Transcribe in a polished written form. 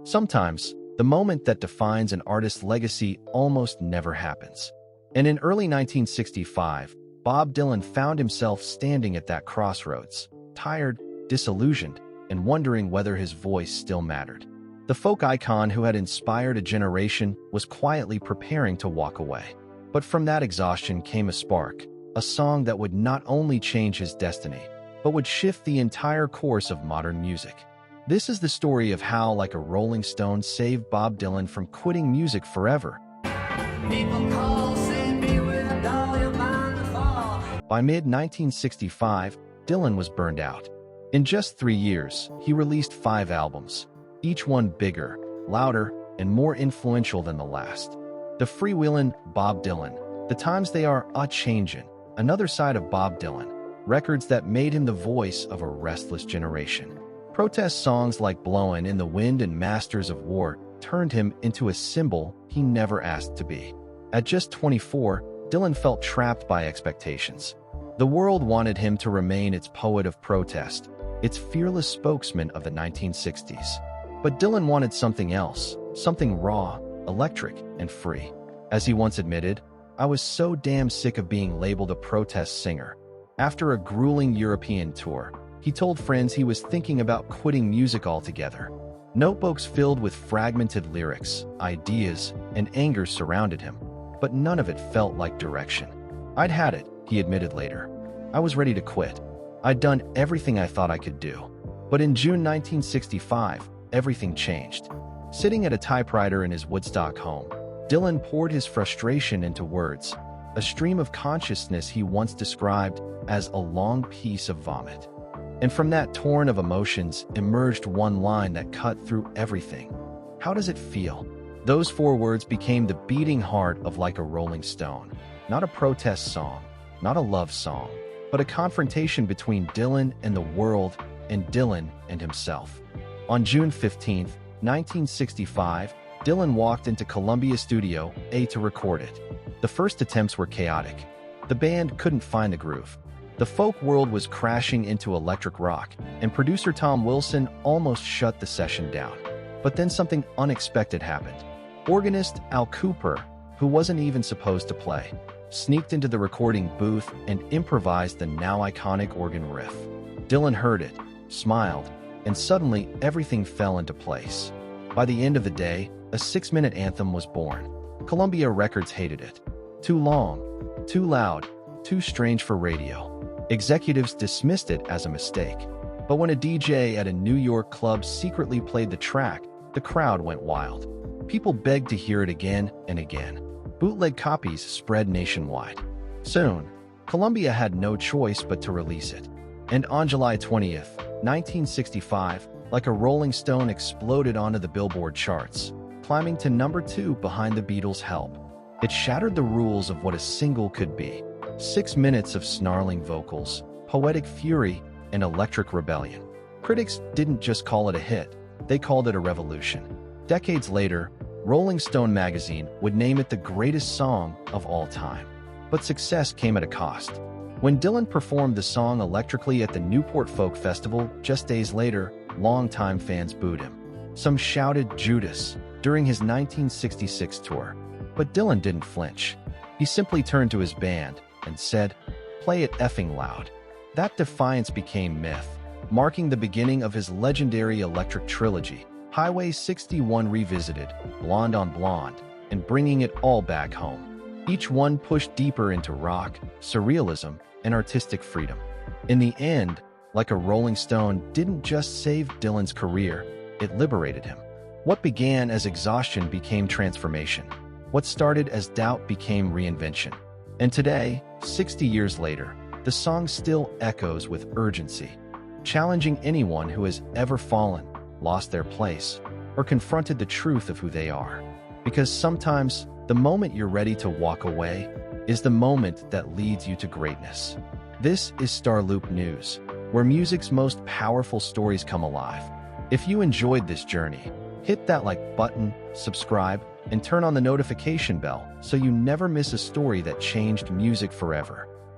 Sometimes, the moment that defines an artist's legacy almost never happens. And in early 1965, Bob Dylan found himself standing at that crossroads, tired, disillusioned, and wondering whether his voice still mattered. The folk icon who had inspired a generation was quietly preparing to walk away. But from that exhaustion came a spark, a song that would not only change his destiny, but would shift the entire course of modern music. This is the story of how, like a rolling stone, saved Bob Dylan from quitting music forever. People call, say, beware, doll, you're bound to fall. By mid-1965, Dylan was burned out. In just 3 years, he released 5 albums, each one bigger, louder, and more influential than the last. The freewheelin' Bob Dylan, the times they are a-changin', another side of Bob Dylan, records that made him the voice of a restless generation. Protest songs like Blowin' in the Wind and Masters of War turned him into a symbol he never asked to be. At just 24, Dylan felt trapped by expectations. The world wanted him to remain its poet of protest, its fearless spokesman of the 1960s. But Dylan wanted something else, something raw, electric, and free. As he once admitted, "I was so damn sick of being labeled a protest singer." After a grueling European tour, he told friends he was thinking about quitting music altogether. Notebooks filled with fragmented lyrics, ideas, and anger surrounded him, but none of it felt like direction. "I'd had it," he admitted later. "I was ready to quit. I'd done everything I thought I could do." But in June 1965, everything changed. Sitting at a typewriter in his Woodstock home, Dylan poured his frustration into words, a stream of consciousness he once described as a long piece of vomit. And from that torrent of emotions emerged one line that cut through everything. "How does it feel?" Those 4 words became the beating heart of Like a Rolling Stone. Not a protest song, not a love song, but a confrontation between Dylan and the world and Dylan and himself. On June 15, 1965, Dylan walked into Columbia Studio A to record it. The first attempts were chaotic. The band couldn't find the groove. The folk world was crashing into electric rock, and producer Tom Wilson almost shut the session down. But then something unexpected happened. Organist Al Cooper, who wasn't even supposed to play, sneaked into the recording booth and improvised the now iconic organ riff. Dylan heard it, smiled, and suddenly everything fell into place. By the end of the day, a 6-minute anthem was born. Columbia Records hated it. Too long, too loud, too strange for radio. Executives dismissed it as a mistake. But when a DJ at a New York club secretly played the track, the crowd went wild. People begged to hear it again and again. Bootleg copies spread nationwide. Soon, Columbia had no choice but to release it. And on July 20th, 1965, Like a Rolling Stone exploded onto the Billboard charts, climbing to number 2 behind the Beatles' Help. It shattered the rules of what a single could be. 6 minutes of snarling vocals, poetic fury, and electric rebellion. Critics didn't just call it a hit, they called it a revolution. Decades later, Rolling Stone magazine would name it the greatest song of all time. But success came at a cost. When Dylan performed the song electrically at the Newport Folk Festival just days later, longtime fans booed him. Some shouted Judas during his 1966 tour. But Dylan didn't flinch. He simply turned to his band and said, "Play it effing loud." That defiance became myth, marking the beginning of his legendary electric trilogy, Highway 61 Revisited, Blonde on Blonde, and Bringing It All Back Home. Each one pushed deeper into rock, surrealism, and artistic freedom. In the end, Like a Rolling Stone didn't just save Dylan's career, it liberated him. What began as exhaustion became transformation. What started as doubt became reinvention. And today, 60 years later, the song still echoes with urgency, challenging anyone who has ever fallen, lost their place, or confronted the truth of who they are. Because sometimes, the moment you're ready to walk away is the moment that leads you to greatness. This is StarLoop News, where music's most powerful stories come alive. If you enjoyed this journey, hit that like button, subscribe, and turn on the notification bell so you never miss a story that changed music forever.